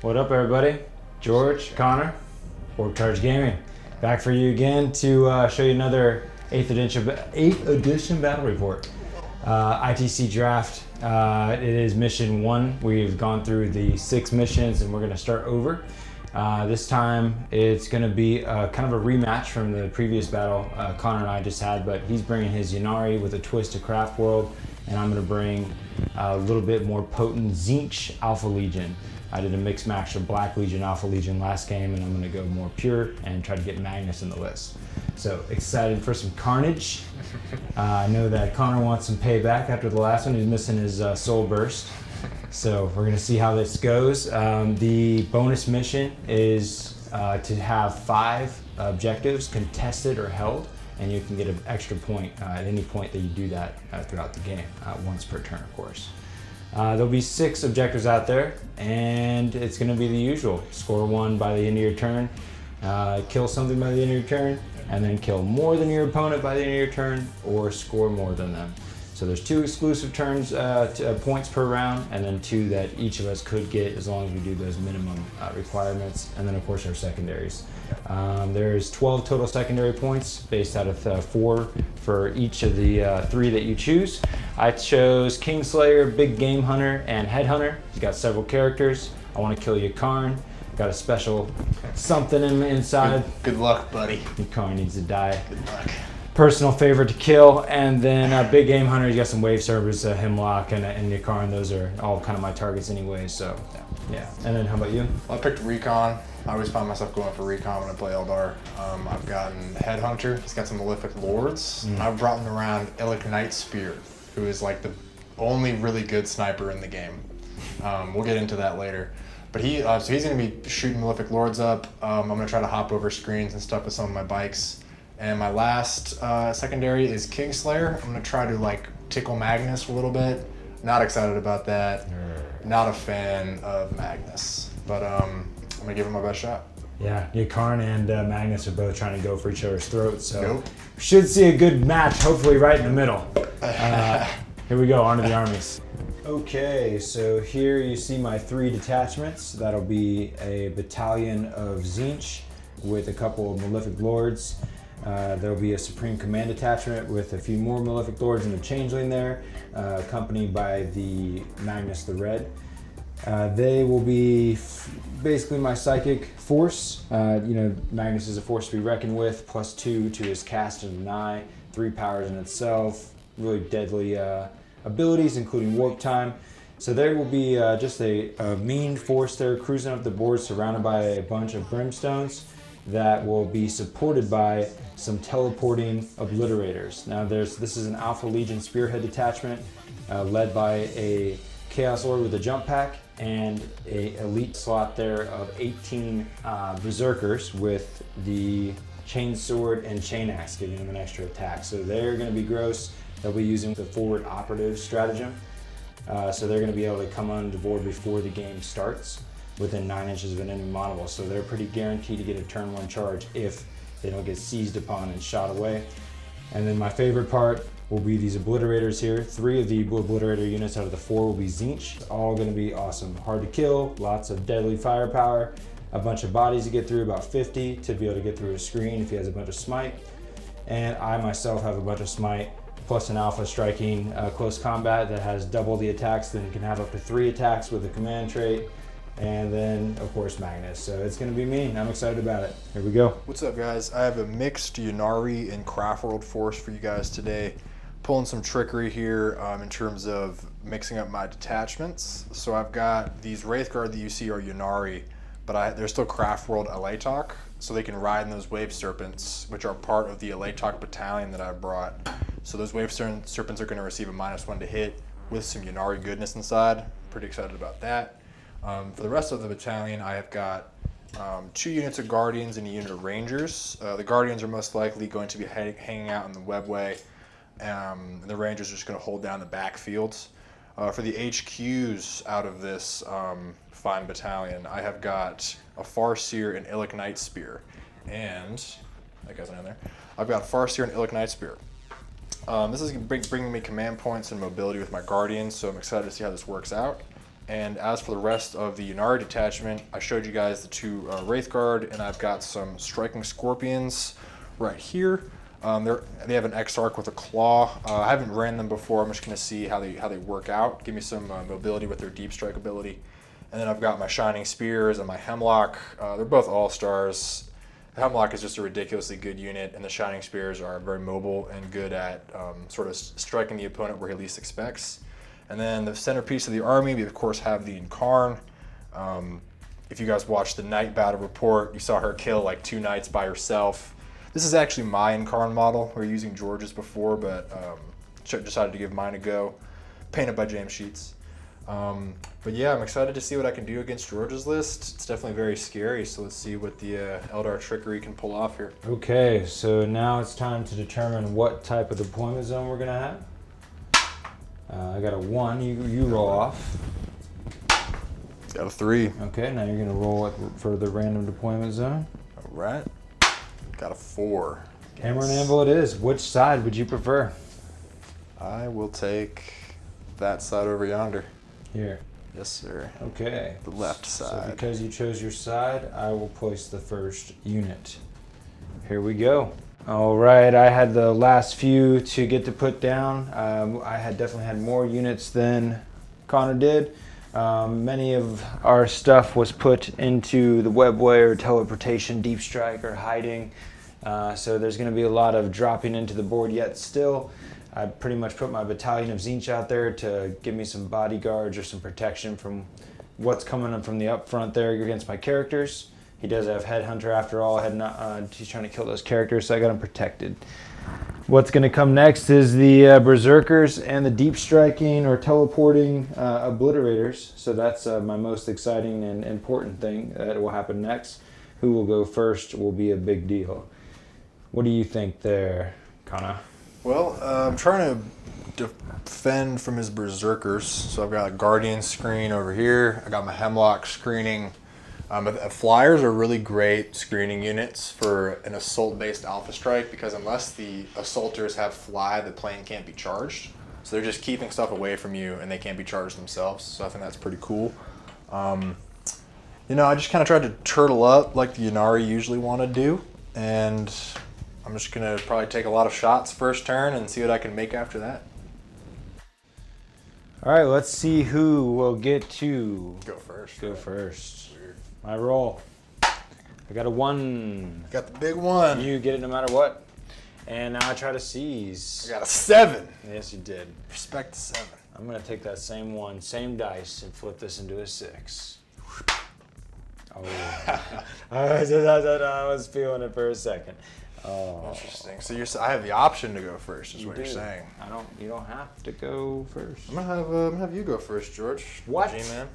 What up, everybody? George, Connor, Orc Charge Gaming, back for you again to show you another 8th edition battle report. ITC draft. It is mission 1. We've gone through the 6 missions and we're going to start over. This time it's going to be kind of a rematch from the previous battle Connor and I just had, but he's bringing his Ynnari with a twist to Craftworld, and I'm going to bring a little bit more potent Tzeentch Alpha Legion. I did a mix match of Black Legion, Alpha Legion last game, and I'm going to go more pure and try to get Magnus in the list. So excited for some carnage. I know that Connor wants some payback after the last one. He's missing his soul burst. So we're going to see how this goes. The bonus mission is to have 5 objectives contested or held, and you can get an extra point at any point that you do that throughout the game, once per turn, of course. There'll be 6 objectives out there, and it's going to be the usual. Score 1 by the end of your turn, kill something by the end of your turn, and then kill more than your opponent by the end of your turn, or score more than them. So there's 2 exclusive turns, points per round, and then 2 that each of us could get as long as we do those minimum requirements, and then of course our secondaries. There's 12 total secondary points based out of 4 for each of the 3 that you choose. I chose Kingslayer, Big Game Hunter, and Headhunter. He's got several characters. I want to kill Ycarne. Got a special something inside. Good luck, buddy. Ycarne needs to die. Good luck. Personal favorite to kill, and then Big Game Hunter. He's got some wave servers, Hemlock and Ycarne. Those are all kind of my targets anyway. So yeah. And then how about you? Well, I picked Recon. I always find myself going for Recon when I play Eldar. I've gotten Headhunter. He's got some Malefic Lords. I've brought him around Alaitoc Spear, who is like the only really good sniper in the game. We'll get into that later. But so he's going to be shooting Malefic Lords up. I'm going to try to hop over screens and stuff with some of my bikes. And my last secondary is Kingslayer. I'm going to try to like tickle Magnus a little bit. Not excited about that. Not a fan of Magnus. But I'm going to give him my best shot. Yeah, Ycarne and Magnus are both trying to go for each other's throats. So Nope. Should see a good match, hopefully right in the middle. Here we go, on to the armies. Okay, so here you see my 3 detachments. That'll be a battalion of Tzeentch with a couple of Malefic Lords. There'll be a Supreme Command detachment with a few more Malefic Lords and a Changeling there, accompanied by the Magnus the Red. They will be basically my psychic force. Magnus is a force to be reckoned with, +2 to his cast and deny, 3 powers in itself, really deadly abilities, including warp time. So there will be just a mean force there cruising up the board, surrounded by a bunch of brimstones that will be supported by some teleporting obliterators. Now this is an Alpha Legion Spearhead detachment led by a Chaos Lord with a jump pack and a elite slot there of 18 Berserkers with the Chain Sword and Chain Axe, giving them an extra attack. So they're going to be gross. They'll be using the forward operative stratagem. So they're going to be able to come on the board before the game starts within 9 inches of an enemy model. So they're pretty guaranteed to get a turn 1 charge if they don't get seized upon and shot away. And then my favorite part will be these obliterators here. 3 of the obliterator units out of the 4 will be Tzeentch. It's all going to be awesome. Hard to kill, lots of deadly firepower, a bunch of bodies to get through, about 50 to be able to get through a screen if he has a bunch of smite. And I myself have a bunch of smite, plus an alpha striking close combat that has double the attacks, then can have up to 3 attacks with a command trait. And then, of course, Magnus. So it's going to be me. I'm excited about it. Here we go. What's up, guys? I have a mixed Ynnari and Craftworld force for you guys today. Pulling some trickery here in terms of mixing up my detachments. So I've got these Wraithguard that you see are Ynnari, but they're still Craftworld Alaitoc, so they can ride in those Wave Serpents, which are part of the Alaitoc battalion that I brought. So those Wave Serpents are going to receive a -1 to hit with some Ynnari goodness inside. Pretty excited about that. For the rest of the battalion, I have got 2 units of Guardians and a unit of Rangers. The Guardians are most likely going to be hanging out in the webway. The Rangers are just going to hold down the backfields. For the HQs out of this fine battalion, I have got a Farseer and Illic Night Spear. And, that guy's not in there. I've got Farseer and Illic Night Spear. This is bringing me command points and mobility with my Guardians, so I'm excited to see how this works out. And as for the rest of the Ynnari detachment, I showed you guys the 2 Wraithguard, and I've got some Striking Scorpions right here. They have an X-Arc with a claw. I haven't ran them before. I'm just going to see how they work out. Give me some mobility with their deep strike ability. And then I've got my Shining Spears and my Hemlock. They're both all-stars. The Hemlock is just a ridiculously good unit, and the Shining Spears are very mobile and good at sort of striking the opponent where he least expects. And then the centerpiece of the army, we of course have the Ycarne. If you guys watched the Knight Battle Report, you saw her kill like 2 knights by herself. This is actually my Ycarne model. We were using George's before, but decided to give mine a go. Painted by James Sheets. But yeah, I'm excited to see what I can do against George's list. It's definitely very scary, so let's see what the Eldar trickery can pull off here. Okay, so now it's time to determine what type of deployment zone we're gonna have. I got a 1, you roll off. Got a 3. Okay, now you're gonna roll it for the random deployment zone. All right. Got a 4. Hammer and anvil it is. Which side would you prefer? I will take that side over yonder. Here. Yes, sir. Okay. The left side. So because you chose your side, I will place the first unit. Here we go. All right, I had the last few to get to put down. I had definitely had more units than Connor did. Many of our stuff was put into the webway or teleportation, deep strike, or hiding. So there's going to be a lot of dropping into the board yet still. I pretty much put my battalion of Tzeentch out there to give me some bodyguards or some protection from what's coming from the up front there against my characters. He does have Headhunter after all. He's trying to kill those characters, so I got him protected. What's going to come next is the Berserkers and the deep striking or teleporting obliterators. So that's my most exciting and important thing that will happen next. Who will go first will be a big deal. What do you think there, Kana? Well, I'm trying to defend from his Berserkers. So I've got a Guardian screen over here. I got my Hemlock screening. Flyers are really great screening units for an assault-based alpha strike because unless the assaulters have fly, the plane can't be charged. So they're just keeping stuff away from you and they can't be charged themselves. So I think that's pretty cool. You know, I just kind of tried to turtle up like the Ynnari usually want to do. And I'm just going to probably take a lot of shots first turn and see what I can make after that. All right, let's see who will get to Go first. Go first. My roll. I got a 1. Got the big one. You get it no matter what. And now I try to seize. I got a 7. Yes, you did. Respect the 7. I'm going to take that same 1, same dice, and flip this into a 6. Oh. I was feeling it for a second. Oh. Interesting. So I have the option to go first, is what you're saying. You don't have to go first. I'm gonna have you go first, George. What? G-man.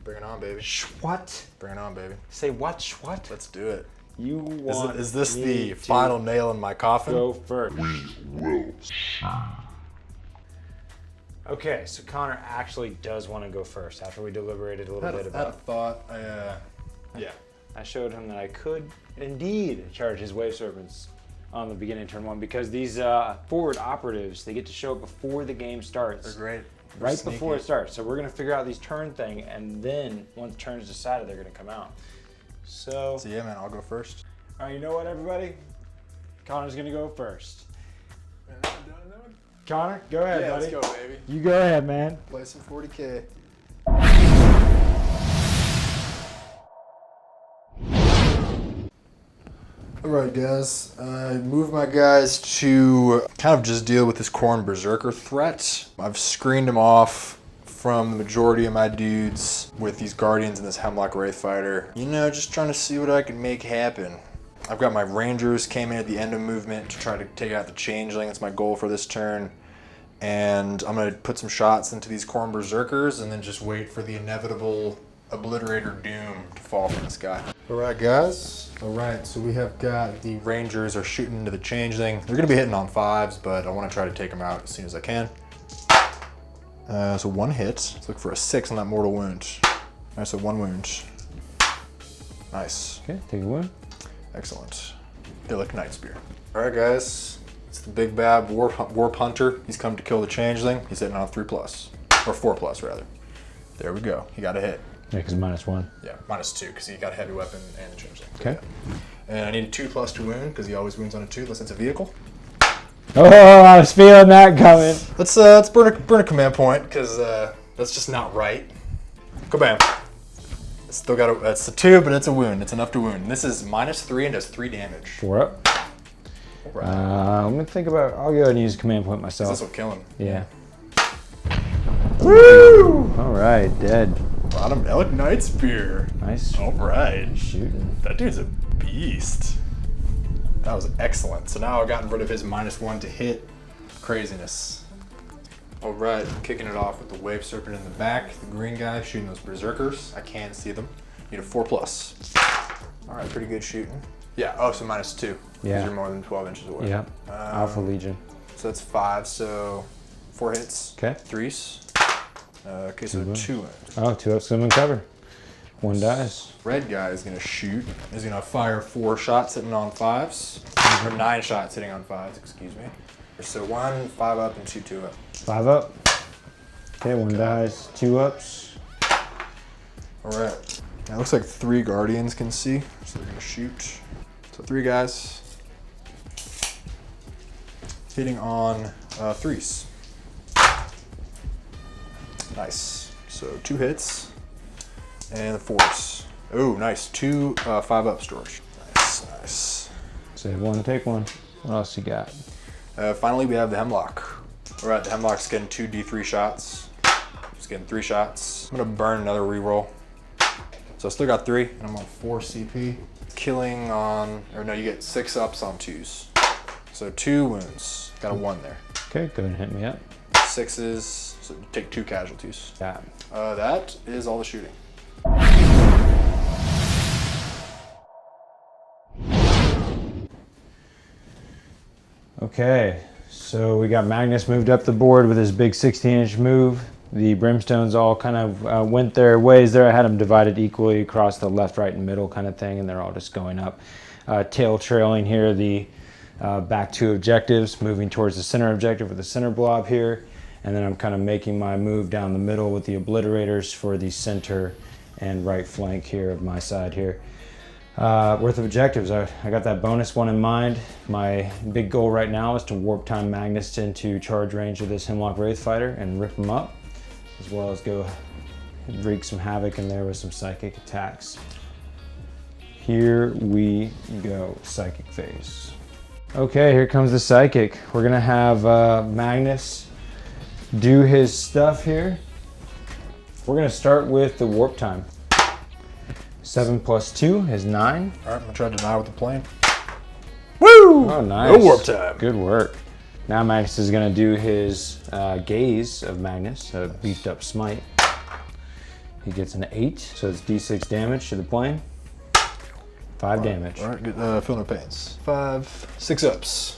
Bring it on, baby. What? Bring it on, baby. Say what? What? Let's do it. You want Is this the final nail in my coffin? Go first. Okay, so Connor actually does want to go first after we deliberated a little bit about I thought. Yeah. I showed him that I could indeed charge his Wave Serpents on the beginning of turn 1 because these forward operatives, they get to show up before the game starts. They're great. Right before it starts. So we're going to figure out these turn thing, and then once the turn is decided, they're going to come out. So yeah, man, I'll go first. All right, you know what, everybody? Connor's going to go first. Connor, go ahead, buddy. Let's go, baby. You go ahead, man. Play some 40k. Alright guys, I moved my guys to kind of just deal with this Khorne Berserker threat. I've screened them off from the majority of my dudes with these Guardians and this Hemlock Wraith Fighter. You know, just trying to see what I can make happen. I've got my Rangers came in at the end of movement to try to take out the Changeling. That's my goal for this turn. And I'm going to put some shots into these Khorne Berserkers and then just wait for the inevitable Obliterator doom to fall from the sky. Alright guys, alright, so we have got the Rangers are shooting into the Changeling. They're going to be hitting on 5s, but I want to try to take them out as soon as I can. So 1 hit. Let's look for a 6 on that mortal wound. Alright, so 1 wound. Nice. Okay, take a wound. Excellent. Illic Night Spear. Alright guys, it's the big bad Warp Hunter. He's come to kill the Changeling. He's hitting on 3+, or 4+ rather. There we go. He got a hit. Yeah, because -1. Yeah, -2 because he got a heavy weapon and the changeling. Okay. Yeah. And I need a 2+ to wound because he always wounds on a 2 unless it's a vehicle. Oh, I was feeling that coming. Let's burn a command point because that's just not right. Go bam. It's still got a. It's a 2, but it's a wound. It's enough to wound. And this is -3 and does 3 damage. 4 up. Right. Let me think about. I'll go ahead and use a command point myself. This will kill him. Yeah. Woo! All right, dead. Bottom Elk Knight Spear. Nice. All right. Shooting. That dude's a beast. That was excellent. So now I've gotten rid of his -1 to hit craziness. All right, kicking it off with the Wave Serpent in the back. The green guy shooting those berserkers. I can see them. Need a 4+. All right, pretty good shooting. Yeah, oh, so -2. Yeah. You're more than 12 inches away. Yep. Alpha Legion. So that's 5, so 4 hits. Okay. 3s. Okay, so 2 wounds. Oh, 2 up, swim and cover. 1 dies. Red guy is gonna shoot. He's gonna fire 4 shots hitting on 5s. Or 9 shots hitting on 5s, excuse me. So 1 5 up and 2 2 up. 5 up. Okay, 1 dies. 2 ups. All right. Now it looks like 3 guardians can see, so they're gonna shoot. So 3 guys hitting on 3s. Nice. So 2 hits and the 4s. Oh, nice. 2 5 up storage. Nice, nice. Save 1, take 1. What else you got? Finally, we have the Hemlock. All right, the Hemlock's getting 2 D3 shots. Just getting 3 shots. I'm gonna burn another reroll. So I still got 3, and I'm on 4 CP. Killing on, or no, you get 6 ups on 2s. So 2 wounds. Got a 1 there. Okay, go ahead and hit me up. 6s, so take 2 casualties. Yeah. That is all the shooting. Okay, so we got Magnus moved up the board with his big 16-inch move. The brimstones all kind of went their ways there. I had them divided equally across the left, right, and middle kind of thing, and they're all just going up. Tail trailing here, the back 2 objectives, moving towards the center objective with the center blob here. And then I'm kind of making my move down the middle with the obliterators for the center and right flank here of my side here. Worth of objectives, I got that bonus one in mind. My big goal right now is to warp time Magnus into charge range of this Hemlock Wraith fighter and rip him up, as well as go wreak some havoc in there with some psychic attacks. Here we go, psychic phase. Okay, here comes the psychic. We're gonna have Magnus do his stuff here. We're gonna start with the warp time. 7 + 2 is 9. All right, I'm gonna try to deny with the plane. Woo! Oh, nice. No warp time. Good work. Now Magnus is gonna do his gaze of Magnus, a beefed up smite. He gets an 8, so it's D6 damage to the plane. 5 damage. All right, good, feel no pains. 5, 6 ups.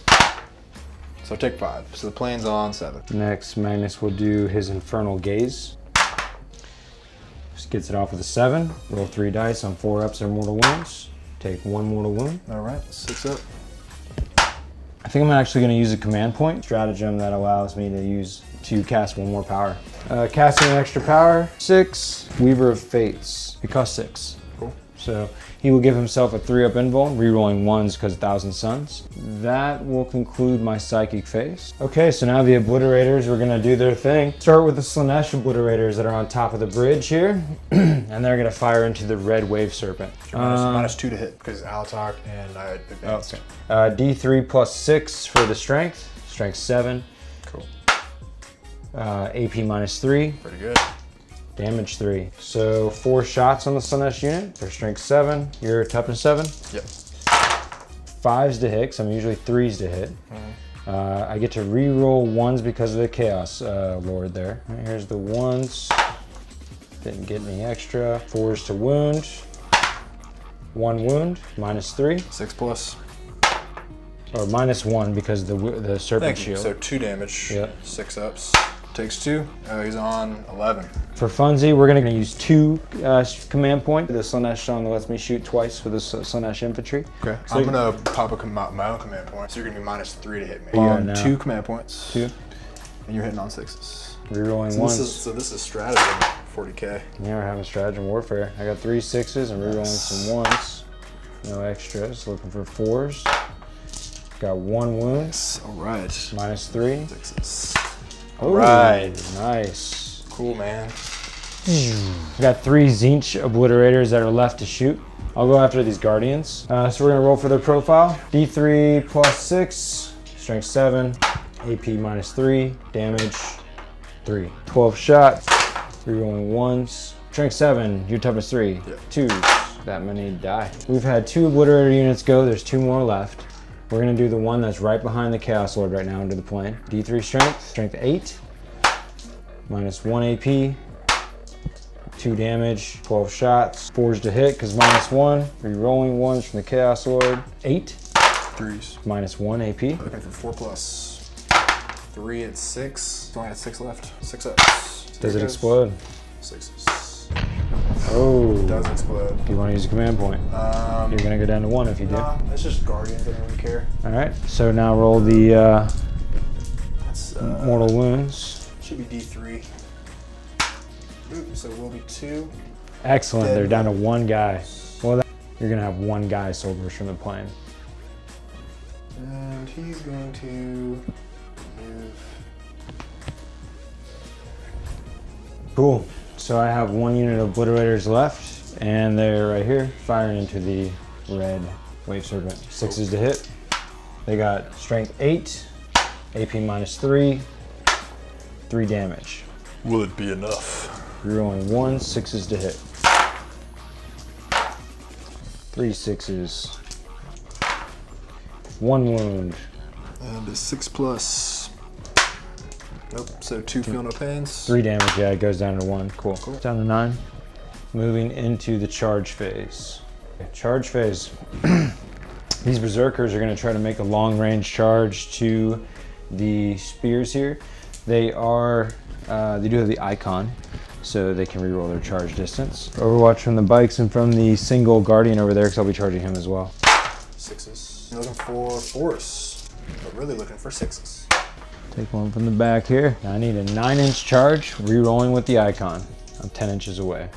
So take 5. So the plane's on 7. Next, Magnus will do his infernal gaze. Just gets it off with a 7. Roll 3 dice on 4 ups or mortal wounds. Take 1 mortal wound. All right, 6 up. I think I'm actually going to use a command point stratagem that allows me to cast 1 more power. Casting an extra power, 6, Weaver of Fates. It costs 6. Cool. So he will give himself a 3-up invuln, rerolling 1s because 1,000 Suns. That will conclude my psychic phase. Okay, so now the obliterators are going to do their thing. Start with the Slaanesh obliterators that are on top of the bridge here, and they're going to fire into the red wave serpent. -2 to hit because Alaitoc and I advanced. Okay. D3 + 6 for the strength. Strength 7. Cool. AP -3. Pretty good. Damage 3. So 4 shots on the Slaanesh unit for strength 7. You're toughness 7. Yep. 5s to hit, so I'm usually 3s to hit. I get to re-roll 1s because of the Chaos Lord there. Right, here's the 1s. Didn't get any extra. 4s to wound. 1 wound, -3. 6 plus. Or -1 because the serpent Thank you. shield. So 2 damage. Yep. 6 ups. Takes 2. He's on 11. For funsies, we're going to use 2 command point. The Slaanesh song lets me shoot twice with the Slaanesh infantry. Okay. So I'm going to pop my own command point. So you're going to be -3 to hit me. Yeah, On now. 2 command points. 2. And you're hitting on 6s. Rerolling So 1s. this is stratagem 40k. Yeah, we're having stratagem warfare. I got 3 6s and rerolling some 1s. No extras. Looking for 4s. Got 1 wound. Nice. All right. -3. 6s. All right. Nice. Cool, man. I got 3 Tzeentch obliterators that are left to shoot. I'll go after these guardians. So we're gonna roll for their profile. D3 +6, strength 7, AP -3, damage 3. 12 shots, rerolling 1s. Strength 7, your toughness 3, 2s. That many die. We've had 2 obliterator units go, there's 2 more left. We're gonna do the one that's right behind the Chaos Lord right now into the plane. D3 strength, strength 8, -1 AP, 2 damage, 12 shots, 4s to hit because -1, re-rolling 1s from the Chaos Lord, 8, 3s, -1 AP. Looking for 4+. 3 at 6, only got 6 left, 6s. Does it explode? 6s. Oh, It does explode. you want to use a command point? You're gonna go down to 1 if you do. Nah, it's just guardians, I don't really care. All right, so now roll the That's, mortal wounds. should be D3. Oops, so it will be 2. Excellent, Dead. they're down to 1 guy. Well, you're gonna have 1 guy soldiers from the plane. And he's going to move. Cool. So I have 1 unit of obliterators left, and they're right here, firing into the red wave serpent. 6s to hit. They got strength 8, AP -3, 3 damage. Will it be enough? Rerolling 1, 6s to hit. 3 6s. 1 wound. And a 6+. Nope, so 2 feel no pains. 3 damage, yeah, it goes down to 1. Cool. Down to 9. Moving into the charge phase. Charge phase. These berserkers are going to try to make a long range charge to the spears here. They are, they do have the icon, so they can reroll their charge distance. Overwatch from the bikes and from the single guardian over there, because I'll be charging him as well. 6s. Looking for 4s, but really looking for 6s. Take 1 from the back here. Now I need a 9-inch charge, re-rolling with the icon. I'm 10 inches away.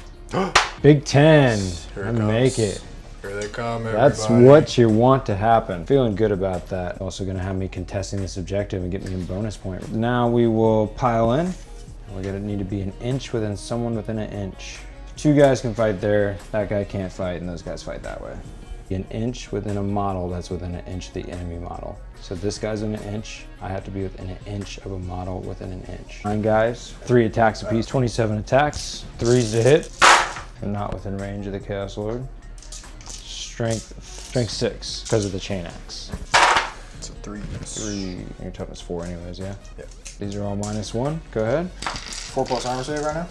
Big 10. Here I it comes. make it. Here they come, everybody. That's what you want to happen. Feeling good about that. Also gonna have me contesting this objective and get me a bonus point. Now we will pile in. We're gonna need to be 1 inch within someone within 1 inch. 2 guys can fight there, that guy can't fight, and those guys fight that way. 1 inch within a model that's within 1 inch of the enemy model. So this guy's in 1 inch, I have to be within 1 inch of a model within 1 inch. 9 guys, 3 attacks apiece, 27 attacks, 3s to hit. They're not within range of the Chaos Lord. Strength 6, because of the chain axe. So 3. 3, your toughness 4 anyways, yeah? Yep. These are all -1, go ahead. 4+ armor save right now.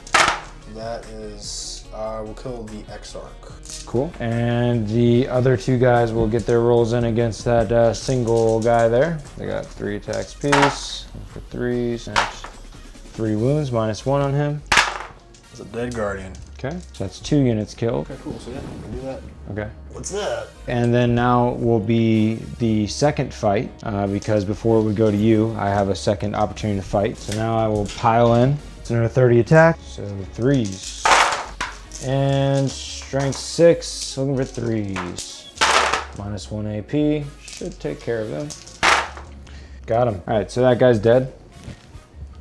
That is, we'll kill the Exarch. Cool. And the other 2 guys will get their rolls in against that single guy there. They got 3 attacks apiece, for 3s, and 3 wounds, -1 on him. It's a dead guardian. Okay, so that's 2 units killed. Okay, cool, so yeah, we can do that. Okay. What's that? And then now will be the second fight, because before it would go to you, I have a second opportunity to fight. So now I will pile in. It's another 30 attack, so 3s. And strength 6, looking for 3s. -1 AP, should take care of them. Got him. All right, so that guy's dead.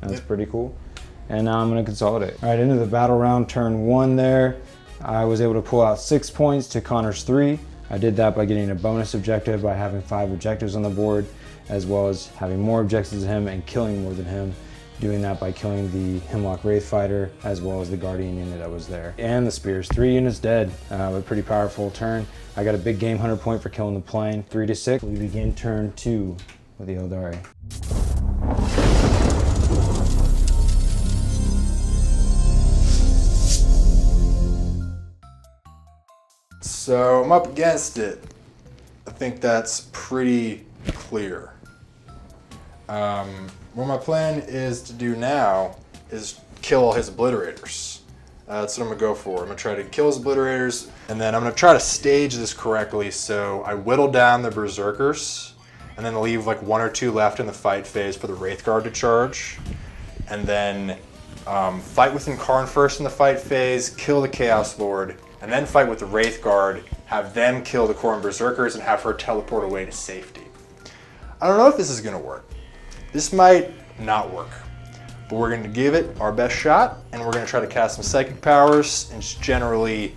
That's pretty cool. And now I'm gonna consolidate. All right, into the battle round, turn 1 there. I was able to pull out 6 points to Connor's 3. I did that by getting a bonus objective by having 5 objectives on the board, as well as having more objectives than him and killing more than him. Doing that by killing the Hemlock Wraith Fighter, as well as the Guardian unit that was there. And the spears, 3 units dead. A pretty powerful turn. I got a big game 100 point for killing the plane. 3 to 6. We begin turn 2 with the Ynarri. So I'm up against it. I think that's pretty clear. What my plan is to do now is kill all his obliterators. That's what I'm gonna go for. I'm gonna try to kill his obliterators, and then I'm gonna try to stage this correctly so I whittle down the berserkers, and then leave like 1 or 2 left in the fight phase for the Wraithguard to charge. And then Fight with Ycarne first in the fight phase, kill the Chaos Lord, and then fight with the Wraith Guard, have them kill the Khorne Berserkers, and have her teleport away to safety. I don't know if this is gonna work. This might not work, but we're gonna give it our best shot, and we're gonna try to cast some psychic powers and just generally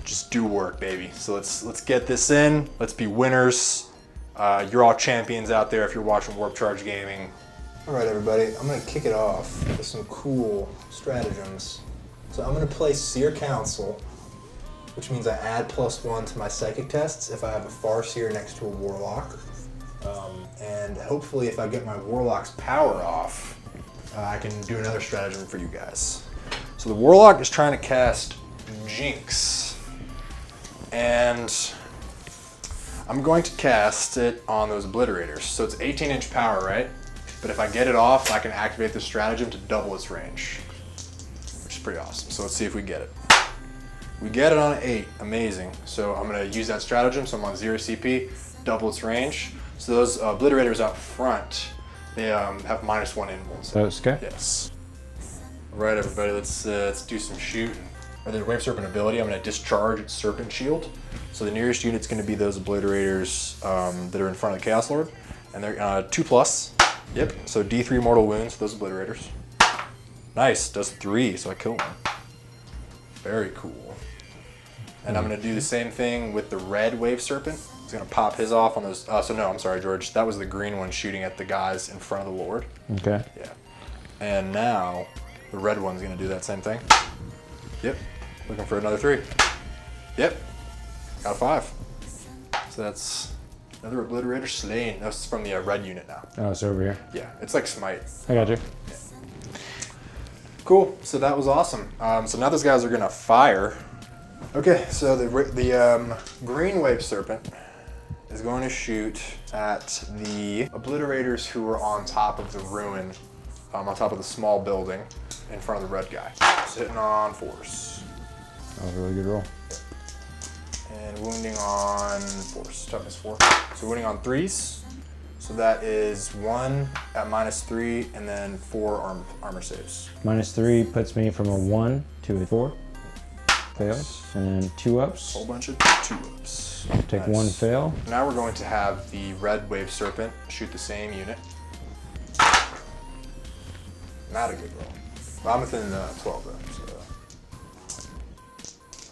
just do work, baby. So let's get this in. Let's be winners. You're all champions out there if you're watching Warp Charge Gaming. All right, everybody, I'm gonna kick it off with some cool stratagems. So I'm gonna play Seer Council, which means I add +1 to my psychic tests if I have a Farseer next to a Warlock. And hopefully if I get my Warlock's power off, I can do another stratagem for you guys. So the Warlock is trying to cast Jinx, and I'm going to cast it on those obliterators. So it's 18-inch power, right? But if I get it off, I can activate this stratagem to double its range, which is pretty awesome. So let's see if we get it. We get it on an 8, amazing. So I'm gonna use that stratagem, so I'm on 0 CP, double its range. So those obliterators out front, they have -1 invuln. Okay. Yes. All right, everybody, let's do some shooting. For the Wave Serpent ability, I'm gonna discharge its Serpent Shield. So the nearest unit's gonna be those obliterators that are in front of the Chaos Lord. And they're 2+. Yep, so D3 mortal wounds for those obliterators. Nice, does 3, so I kill one. Very cool. And I'm gonna do the same thing with the red Wave Serpent. He's gonna pop his off on those, so no, I'm sorry, George. That was the green one shooting at the guys in front of the Lord. Okay. Yeah. And now, the red one's gonna do that same thing. Yep, looking for another 3. Yep, got a 5. So that's another obliterator slain. That's from the red unit now. Oh, it's over here. Yeah, it's like Smite. I got you. Yeah. Cool, so that was awesome. So now those guys are gonna fire. Okay, so the green Wave Serpent is going to shoot at the obliterators who are on top of the ruin, on top of the small building in front of the red guy. Sitting on 4s. That was a really good roll. And wounding on 4s, toughness 4. So wounding on 3s. So that is 1 at -3 and then 4 armor saves. -3 puts me from a 1 to a 4. Fails. And then 2 ups. Whole bunch of 2-ups. Take 1 fail. Now we're going to have the red Wave Serpent shoot the same unit. Not a good roll. Well, I'm within 12 though, so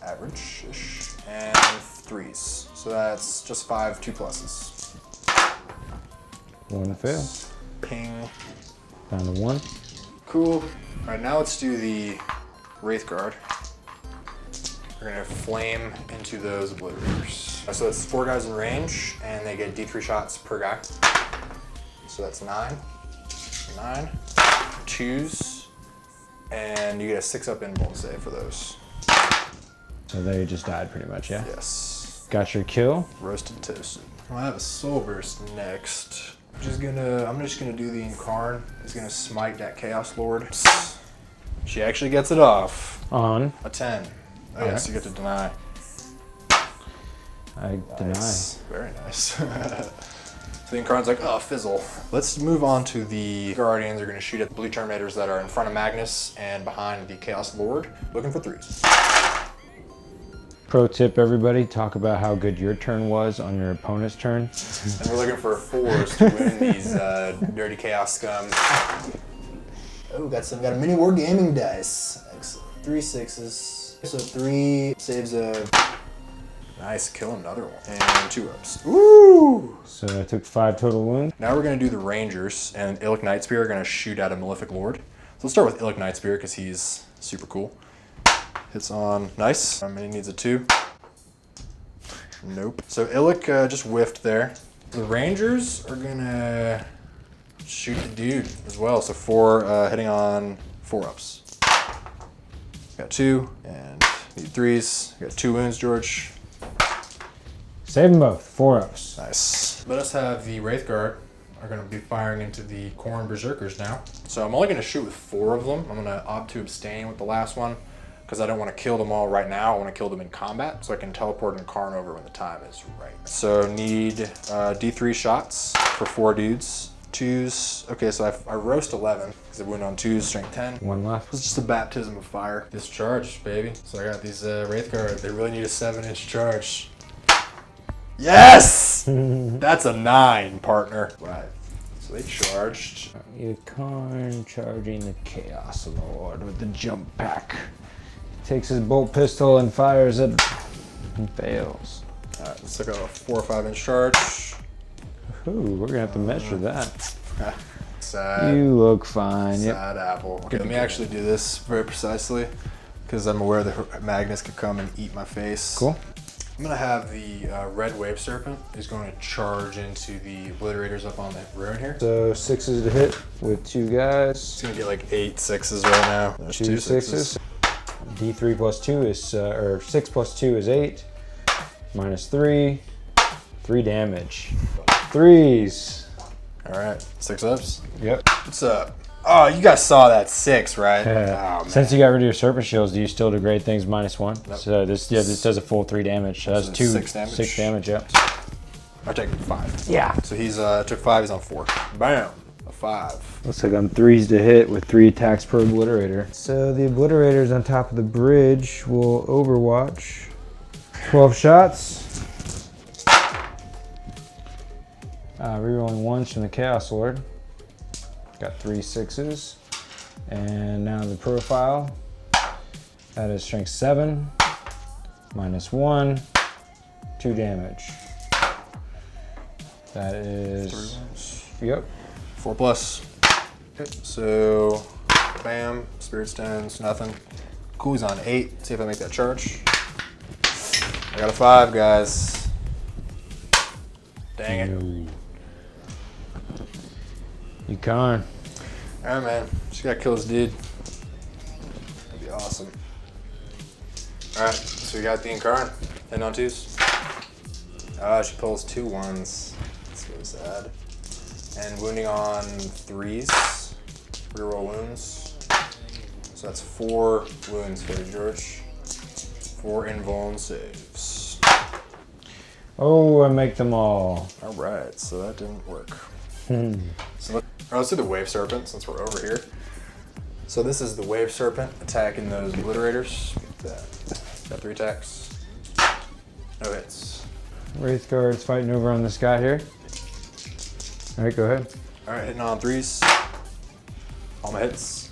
average-ish. And 3s. So that's just 5 2+. 1 fail. Ping. Down to 1. Cool. All right, now let's do the Wraith Guard. We're gonna flame into those obliterators. So it's 4 guys in range, and they get D3 shots per guy. So that's 9. 9. 2s, and you get a 6-up invuln save for those. So they just died pretty much, yeah? Yes. Got your kill. Roasted toasted. Well, I have a Soul Burst next. I'm just gonna do the Ycarne. He's gonna smite that Chaos Lord. She actually gets it off. On. A 10. Oh yes, you get to deny. I Nice. Very nice. So the Ycarne's like, oh, fizzle. Let's move on to the Guardians. Are gonna shoot at the blue Terminators that are in front of Magnus and behind the Chaos Lord, looking for 3s. Pro tip, everybody, talk about how good your turn was on your opponent's turn. And we're looking for 4s to win these dirty Chaos scum. Oh, got a mini war gaming dice. Excellent. 3 6s. So 3 saves of. Nice, kill another one. And 2-ups. Woo! So I took 5 total wounds. Now we're gonna do the Rangers, and Illic Nightspear are gonna shoot at a Malefic Lord. So let's start with Illic Nightspear, because he's super cool. Hits on, nice. And he needs a 2. Nope. So Illic just whiffed there. The Rangers are gonna shoot the dude as well. So 4 hitting on 4-ups. Got 2, and need 3s. Got 2 wounds, George. Save them both. 4-ups. Nice. Let us have the Wraith Guard are going to be firing into the Khorne Berserkers now. So I'm only going to shoot with 4 of them. I'm going to opt to abstain with the last one because I don't want to kill them all right now. I want to kill them in combat so I can teleport Ycarne over when the time is right. So need D3 shots for 4 dudes. 2s. Okay, so I roast 11 because I wound on 2s, strength 10. One left. It's just a baptism of fire. Discharge, baby. So I got these Wraithguard. They really need a 7-inch charge. Yes! That's a 9, partner. Right. So they charged. Ycarne charging the Chaos Lord with the jump pack. Takes his bolt pistol and fires it and fails. Alright, let's take a 4 or 5-inch charge. Ooh, we're gonna have to measure that. Sad. You look fine. Sad apple. Okay, let me actually do this very precisely because I'm aware that Magnus could come and eat my face. Cool. I'm gonna have the red wave serpent is going to charge into the obliterators up on the ruin here. So 6s to hit with 2 guys. It's gonna get like 8 6s right now. There's 2 6s. D3 plus 2 is, or 6 plus 2 is 8. Minus 3. 3 damage. 3s. All right, 6 ups. Yep. What's up? Oh, you guys saw that 6, right? Oh, man. Since you got rid of your serpent shields, do you still degrade things -1? Nope. So this does a full 3 damage. So that's 6 damage. 6 damage, yeah. I take 5. Yeah. So he's took 5. He's on 4. Bam. A 5. Looks like I'm 3s to hit with 3 attacks per obliterator. So the obliterators on top of the bridge will overwatch. 12 shots. Rerolling 1s from the Chaos Lord. Got 3 6s. And now the profile. That is strength 7. -1. 2 damage. That is... Yep. 4 plus. Okay, so bam, spirit stones, nothing. Cool, he's on 8. See if I make that charge. I got a 5, guys. Dang it. Ycarne. Alright, man. Just gotta kill this dude. That'd be awesome. Alright, so we got the Ycarne. Hitting on 2s. Ah, she pulls 2 1s. That's really sad. And wounding on 3s. Reroll wounds. So that's 4 wounds for you, George. 4 invuln saves. Oh, I make them all. Alright, so that didn't work. So let's do the wave serpent since we're over here. So this is the wave serpent attacking those obliterators. Got 3 attacks. No hits. Wraithguard's fighting over on this guy here. All right, go ahead. All right, hitting on 3s. All my hits.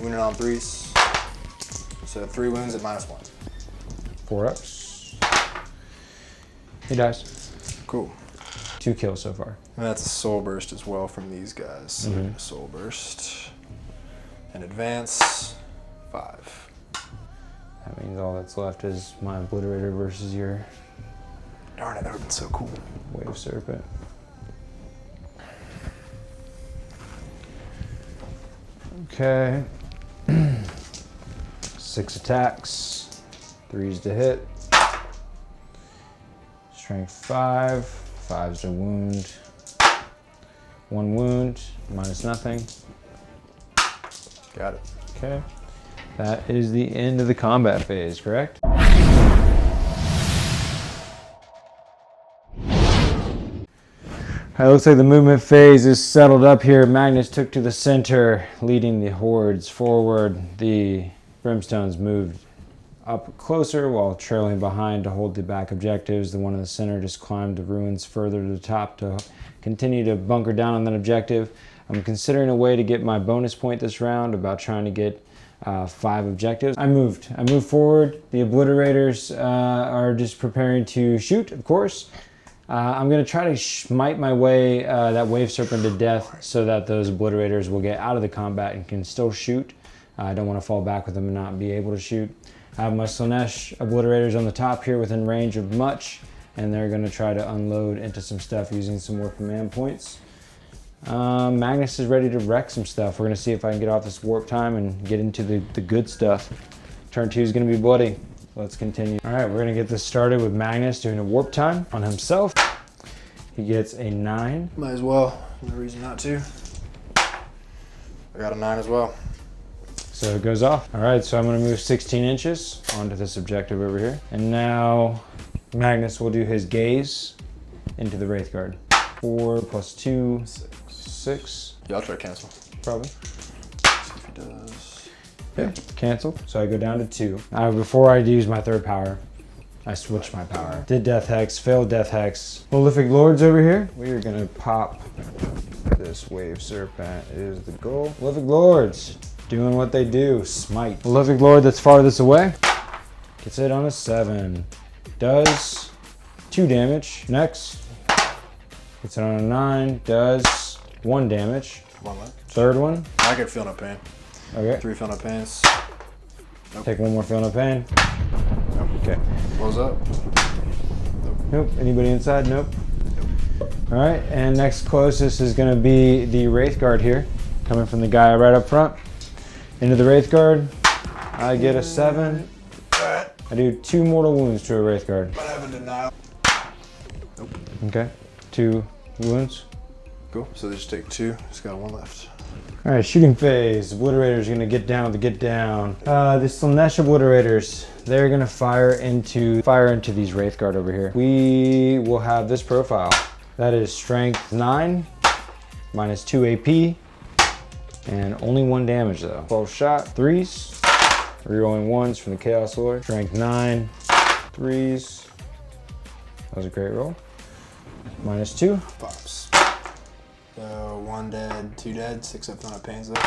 Wounded on 3s. So 3 wounds at -1. 4 ups. He dies. Cool. 2 kills so far. And that's a soul burst as well from these guys. Soul burst. And advance. 5. That means all that's left is my obliterator versus your Darn it, that would have been so cool. wave serpent. Okay. 6 attacks. 3s to hit. Strength 5. 5s to wound. 1 wound. Minus nothing. Got it. Okay. That is the end of the combat phase, correct? It looks like the movement phase is settled up here. Magnus took to the center, leading the hordes forward. The Brimstones moved up closer while trailing behind to hold the back objectives. The one in the center just climbed the ruins further to the top to continue to bunker down on that objective. I'm considering a way to get my bonus point this round about trying to get 5 objectives. I moved forward. The obliterators are just preparing to shoot, of course. I'm going to try to smite my way that wave serpent to death so that those obliterators will get out of the combat and can still shoot. I don't want to fall back with them and not be able to shoot. I have my Slaanesh obliterators on the top here within range of much, and they're going to try to unload into some stuff using some more command points. Magnus is ready to wreck some stuff. We're going to see if I can get off this warp time and get into the good stuff. Turn 2 is going to be bloody. Let's continue. All right, we're going to get this started with Magnus doing a warp time on himself. He gets a 9. Might as well. No reason not to. I got a 9 as well. So it goes off. All right, so I'm going to move 16 inches onto this objective over here. And now Magnus will do his gaze into the Wraithguard. 4 plus 2, 6. 6. Yeah, I'll try to cancel. Probably. See if he does. Yeah, cancel. So I go down to 2. Before I use my third power, I switched my power. Did Death Hex, failed Death Hex. Prolific Lords over here. We are gonna pop this Wave Serpent is the goal. Prolific Lords, doing what they do, smite. Prolific Lord that's farthest away, gets it on a 7. Does 2 damage. Next, gets it on a 9, does 1 damage. One left. Third one. I get feel no pain. Okay. 3 feel no pains. Nope. Take 1 more feel no pain. Nope. Okay. Close up. Nope. Anybody inside? Nope. All right, and next closest is gonna be the Wraith Guard here, coming from the guy right up front. Into the Wraith Guard, I get a 7. I do 2 mortal wounds to a Wraith Guard. But I have a denial. Nope. Okay, 2 wounds. Cool. So they just take 2. Just got 1 left. All right, shooting phase. Obliterators gonna get down with the get down. The Slaanesh Obliterators, they're gonna fire into these Wraith Guard over here. We will have this profile. That is strength 9, minus 2 AP, and only 1 damage though. 12 shot, 3s, rerolling 1s from the Chaos Lord. Strength 9, 3s. That was a great roll. Minus 2. Pops. So 1 dead, 2 dead, 6 up on pains though.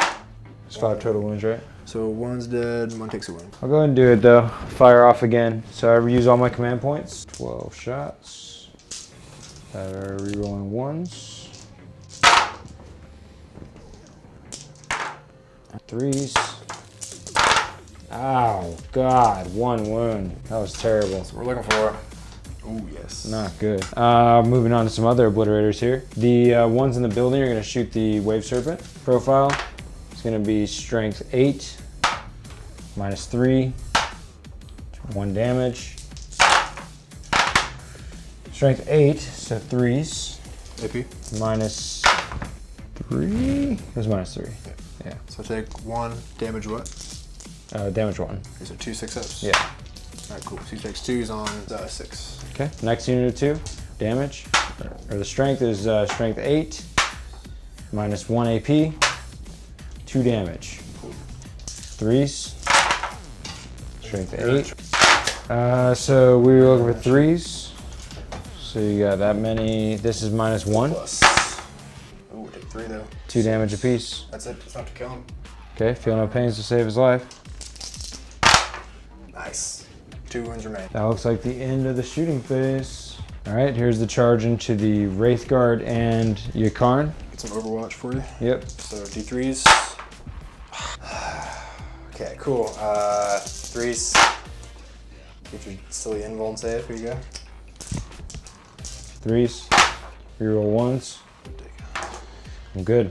It's 5 total wounds, right? So 1's dead, 1 takes a wound. I'll go ahead and do it though. Fire off again. So I reuse all my command points. 12 shots. That are rerolling 1s. 3s. Ow, God, 1 wound. That was terrible. So we're looking for. Oh yes. Not good. Moving on to some other obliterators here. The ones in the building are gonna shoot the Wave Serpent. Profile is gonna be strength 8, minus 3, 1 damage. Strength 8, so 3s. AP. Minus 3? It was minus 3. Yeah. So take 1 damage. What? Damage 1. Okay, so 2 6-ups. Yeah. All right, cool. So he takes 2s on 6. Okay. Next unit of 2, damage. Or the strength is strength 8, minus 1 AP, 2 damage. 3s. Strength 8. So we were looking for 3s. So you got that many. This is minus 1. Plus. Oh, we take 3 though. 2 damage apiece. That's it. It's not to kill him. Okay, feel no pains to save his life. Nice. 2 wounds remain. That looks like the end of the shooting phase. All right, here's the charge into the Wraith Guard and Ycarne. Get some Overwatch for you. Yep. So D3s. Okay, cool. 3s. Get your silly invuln save. Here you go. 3s. Reroll 1s. I'm good.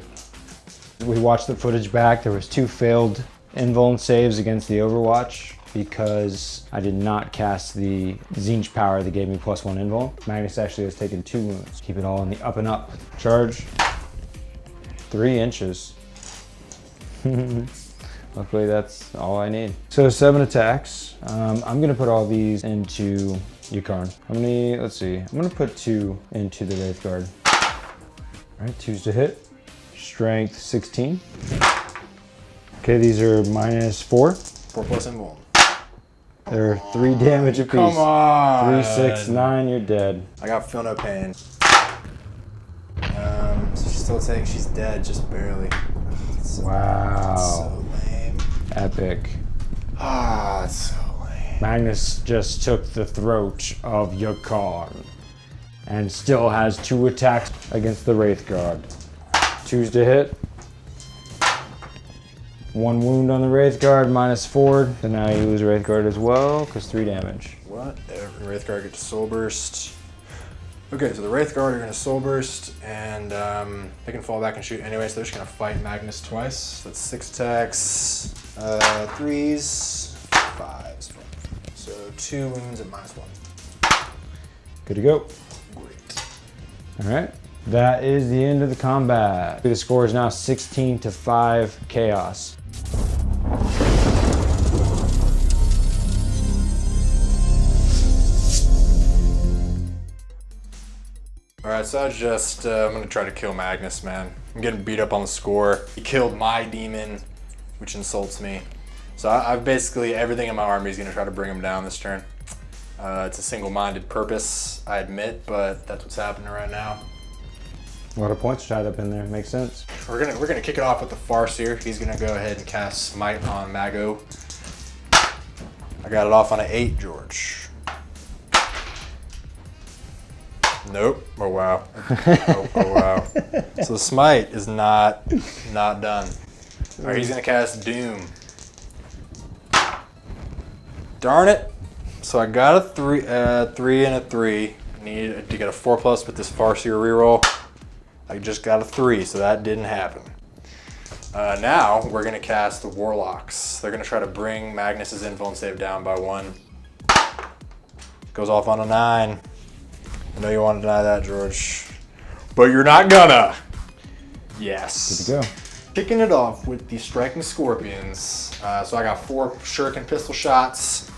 We watched the footage back. There was 2 failed invuln saves against the Overwatch because I did not cast the Tzeentch power that gave me +1 invuln. Magnus actually has taken 2 wounds. Keep it all in the up and up. Charge. 3 inches. Luckily that's all I need. So 7 attacks. I'm gonna put all these into Ycarne. How many, let's see. I'm gonna put 2 into the Wraith Guard. All right, 2s to hit. Strength 16. Okay, these are minus 4. 4 plus invuln. They're 3 damage apiece. Come on. 3, 6, 9, you're dead. I got feel no pain. So she still takes. She's dead, just barely. Wow. So lame. Epic. That's so lame. Magnus just took the throat of Ycarne and still has 2 attacks against the Wraith Guard. 2s to hit. 1 wound on the Wraith Guard, minus 4. So now you lose Wraith Guard as well, because 3 damage. What? Wraith Guard gets Soul Burst. Okay, so the Wraith Guard are going to Soul Burst, and they can fall back and shoot anyway, so they're just going to fight Magnus twice. That's 6 attacks. 3s, 5s. So 2 wounds at minus 1. Good to go. Great. All right. That is the end of the combat. The score is now 16-5 Chaos. All right, right, so I'm gonna try to kill Magnus, man. I'm getting beat up on the score. He killed my demon, which insults me. So I've basically, everything in my army is gonna try to bring him down this turn. It's a single-minded purpose, I admit, but that's what's happening right now. A lot of points tied up in there, makes sense. We're gonna kick it off with the Farseer. He's gonna go ahead and cast Smite on Mago. I got it off on an 8, George. Nope. Oh wow. Oh wow. So the Smite is not done. All right, he's gonna cast Doom. Darn it. So I got a 3 and a 3. Need to get a 4+ with this Farseer reroll. I just got a 3, so that didn't happen. Now we're gonna cast the Warlocks. They're gonna try to bring Magnus's influence save down by 1. Goes off on a 9. I know you want to deny that, George, but you're not gonna. Yes. Good to go. Kicking it off with the Striking Scorpions. So I got 4 shuriken pistol shots.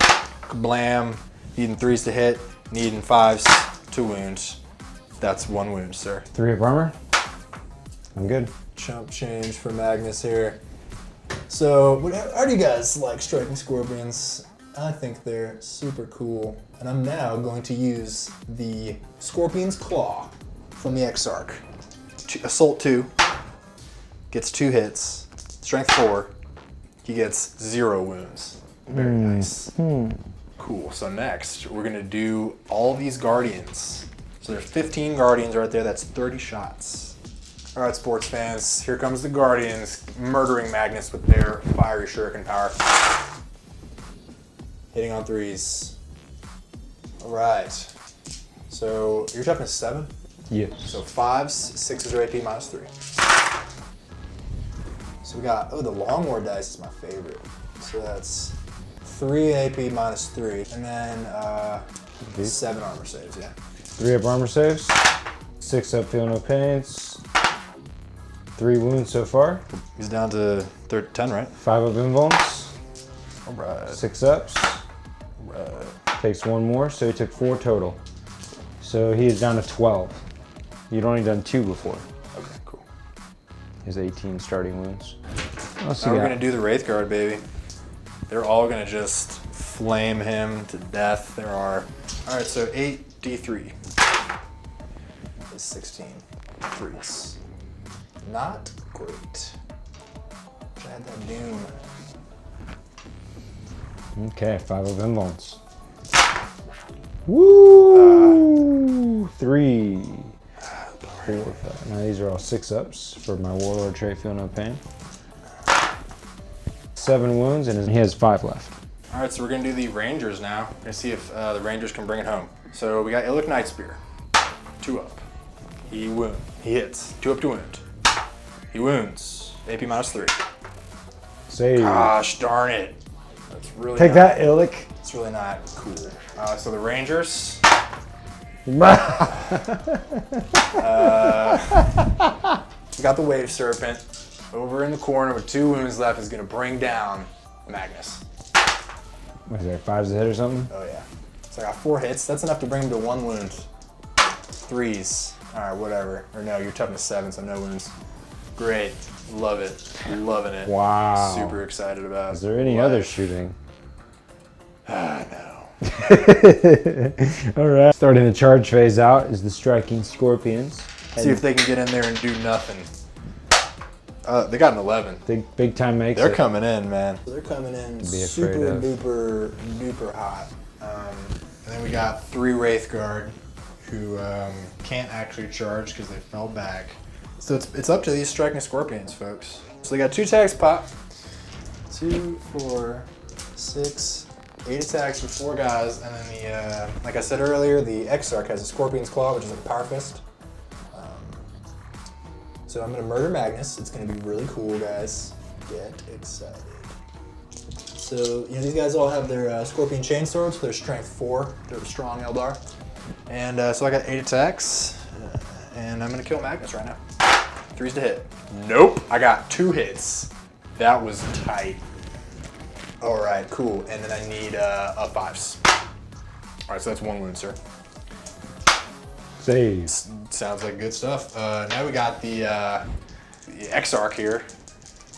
Kablam. Needing 3s to hit. Needing 5s to wound. That's 1 wound, sir. 3 up armor. I'm good. Chump change for Magnus here. So, how do you guys like Striking Scorpions? I think they're super cool. And I'm now going to use the Scorpion's Claw from the Exarch. Assault 2. Gets 2 hits. Strength 4. He gets 0 wounds. Very nice. Cool. So next, we're gonna do all these Guardians. So there's 15 Guardians right there. That's 30 shots. All right, sports fans, here comes the Guardians murdering Magnus with their fiery shuriken power. Hitting on 3s. All right. So your toughness is 7. Yes. So 5s, 6s are AP minus 3. So we got, the Longwar dice is my favorite. So that's 3 AP minus 3, and then 7 armor saves, yeah. 3 up armor saves, 6 up feel no pains, 3 wounds so far. He's down to 10, right? 5 up invulns, All right. 6 ups, takes 1 more, so he took 4 total. So he is down to 12. You'd only done 2 before. Okay, cool. His 18 starting wounds. Now we're gonna do the Wraith Guard, baby. They're all gonna just flame him to death. There are. All right, so 8d3. Is 16. 3s. Not great. Should add that Doom. Okay, 5 of invulns. Woo! 3, 4, 5. Now these are all 6 ups for my Warlord trait, feel no pain. 7 wounds, and he has 5 left. All right, so we're gonna do the Rangers now. We're gonna see if the Rangers can bring it home. So we got Illic Nightspear, 2 up. He hits, 2 up to wound. He wounds, AP minus 3. Save. Gosh darn it. That's really Take that, Illic. It's really not cool. So the Rangers. We got the Wave Serpent. Over in the corner with 2 wounds left is gonna bring down Magnus. Was there 5s to hit or something? Oh yeah. So I got 4 hits. That's enough to bring him to 1 wound. 3s. All right, whatever. Or no, your toughness 7, so no wounds. Great, love it, loving it. Wow. Super excited about it. Is there any other shooting? No. All right. Starting the charge phase out is the Striking Scorpions. See if they can get in there and do nothing. They got an 11. Big time makes They're it. coming in, man. So they're coming in be super afraid of. duper hot. And then we got 3 Wraith Guard who can't actually charge because they fell back. So it's up to these Striking Scorpions, folks. So they got 2 attacks pop. 2, 4, 6, 8 attacks for 4 guys, and then the like I said earlier, the Exarch has a Scorpion's Claw, which is a Power Fist. So I'm gonna murder Magnus. It's gonna be really cool, guys. Get excited. So these guys all have their Scorpion Chainswords. They're Strength 4. They're strong Eldar. And so I got 8 attacks, and I'm gonna kill Magnus right now. 3s to hit. Nope. I got 2 hits. That was tight. All right, cool. And then I need up 5s. All right, so that's 1 wound, sir. Save. Sounds like good stuff. Now we got the Exarch here.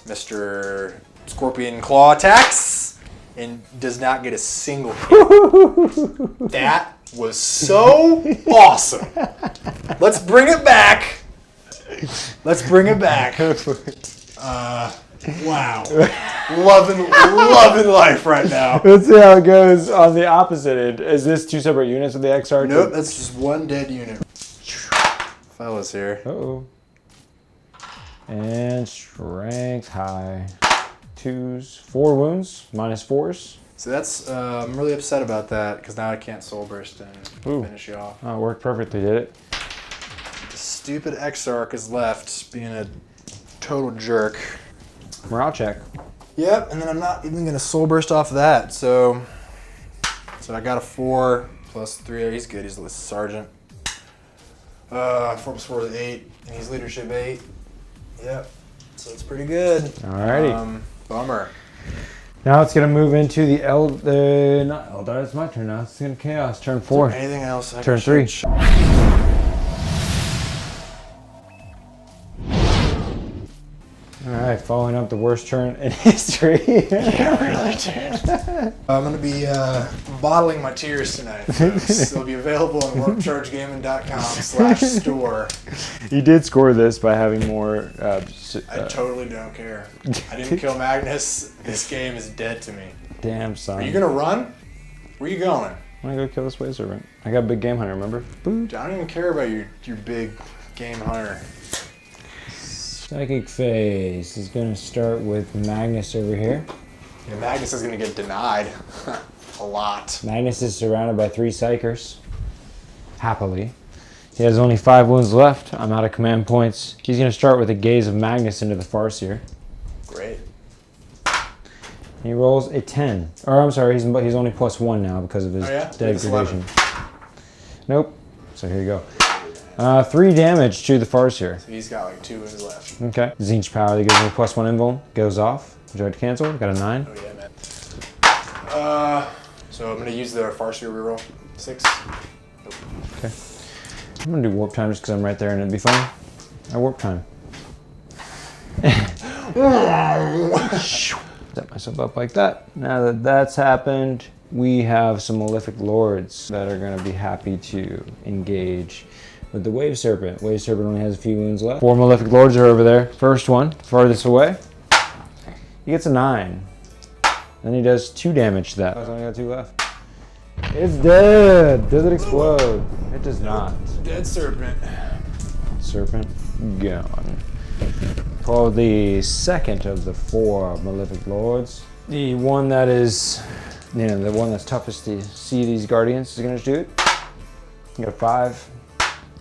Mr. Scorpion Claw attacks and does not get a single hit. That was so awesome. Let's bring it back. Let's bring it back. Wow. Loving life right now. Let's see how it goes on the opposite end. Is this two separate units with the Exarch? Nope, that's just one dead unit. Fellas here. Uh-oh. And strength high. 2s, 4 wounds, -4s. So that's, I'm really upset about that because now I can't soul burst and finish you off. Oh, it worked perfectly, did it? The stupid Exarch is left being a total jerk. Morale check. Yep, and then I'm not even gonna soul burst off of that. So I got a 4 plus 3. He's good. He's a sergeant. 4 plus 4 is 8, and he's leadership 8. Yep. So it's pretty good. Alrighty. Bummer. Now it's gonna move into the not Eldar. It's my turn now. It's gonna Chaos. Turn 4. Anything else? Turn 3. All right, following up the worst turn in history. Yeah, really, dude. I'm going to be bottling my tears tonight, folks. They'll be available on warpchargegaming.com/store. You did score this by having more... I totally don't care. I didn't kill Magnus. This game is dead to me. Damn, son. Are you going to run? Where are you going? I'm going to go kill this Wave Serpent. I got a big game hunter, remember? Boop. I don't even care about your big game hunter. Psychic phase is going to start with Magnus over here. Yeah, Magnus is going to get denied a lot. Magnus is surrounded by 3 Psychers. Happily. He has only 5 wounds left. I'm out of command points. He's going to start with a gaze of Magnus into the Farseer. Great. He rolls a 10. Or I'm sorry, he's only +1 now because of his degradation. 11. Nope. So here you go. 3 damage to the Farseer. So he's got like 2 wounds left. Okay. Tzeentch power that gives me +1 invuln goes off. Would you like to cancel? Got a 9. Oh yeah, man. So I'm gonna use the Farseer reroll. 6. Nope. Okay. I'm gonna do warp time just because I'm right there and it'd be fun. I warp time. Set myself up like that. Now that that's happened, we have some Malefic Lords that are gonna be happy to engage with the Wave Serpent. Wave Serpent only has a few wounds left. 4 Malefic Lords are over there. First one, farthest away. He gets a 9. Then he does 2 damage to that. I've only got 2 left. It's dead. Does it explode? It does not. Dead serpent. Serpent gone. For the second of the 4 Malefic Lords, the one that is, the one that's toughest to see these Guardians is gonna do it. You got 5.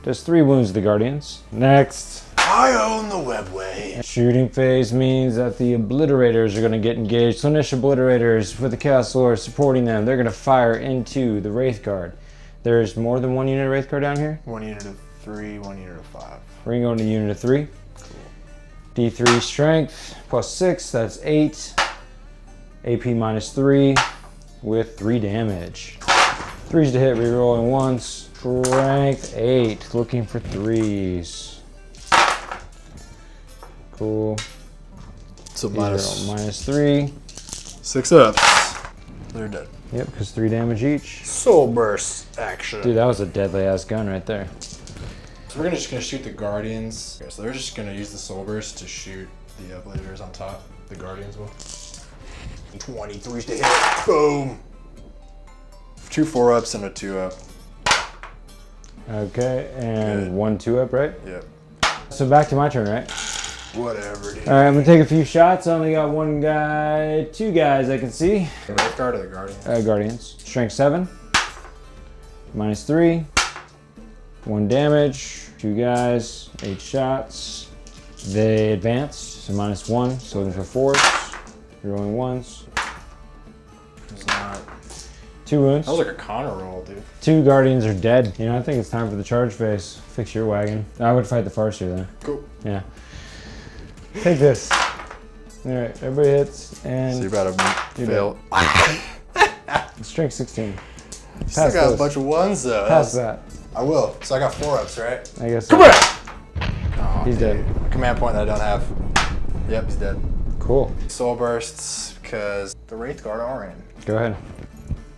Does 3 wounds to the Guardians. Next. I own the webway. Shooting phase means that the obliterators are going to get engaged. So Slaanesh obliterators with the Chaos Lord supporting them. They're going to fire into the Wraith Guard. There's more than 1 unit of Wraith Guard down here. 1 unit of 3, 1 unit of 5. We're going to go into unit of 3. Cool. D3 strength +6. That's 8. AP -3 with 3 damage. 3s to hit, rerolling once. Strength 8. Looking for 3s. Cool. So -3. 6 ups. They're dead. Yep, because 3 damage each. Soul burst action. Dude, that was a deadly ass gun right there. So we're just gonna shoot the Guardians. Okay, so they're just gonna use the soul burst to shoot the obliterators on top. The Guardians will. 23s to hit. Boom. 2 4-ups and a 2-up. Okay, and Good. 1 2-up, right? Yep. So back to my turn, right? Whatever, dude. All right, I'm gonna take a few shots. I only got 1 guy, 2 guys I can see. The Wraith Guard or the Guardians? Guardians. Strength 7. -3. 1 damage. 2 guys. 8 shots. They advanced, so -1. So looking for 4s. You're rolling 1s. It's not. 2 wounds. That was like a Connor roll, dude. 2 Guardians are dead. You know, I think it's time for the charge phase. Fix your wagon. I would fight the Farseer then. Cool. Yeah. Take this. All right, everybody hits and. So you're about to fail. Strength 16. You still got a bunch of 1s though. Pass that. I will. So I got 4-ups, right? I guess. Come here! Oh, He's dead. A command point that I don't have. Yep, he's dead. Cool. Soul bursts, because the Wraithguard are in. Go ahead.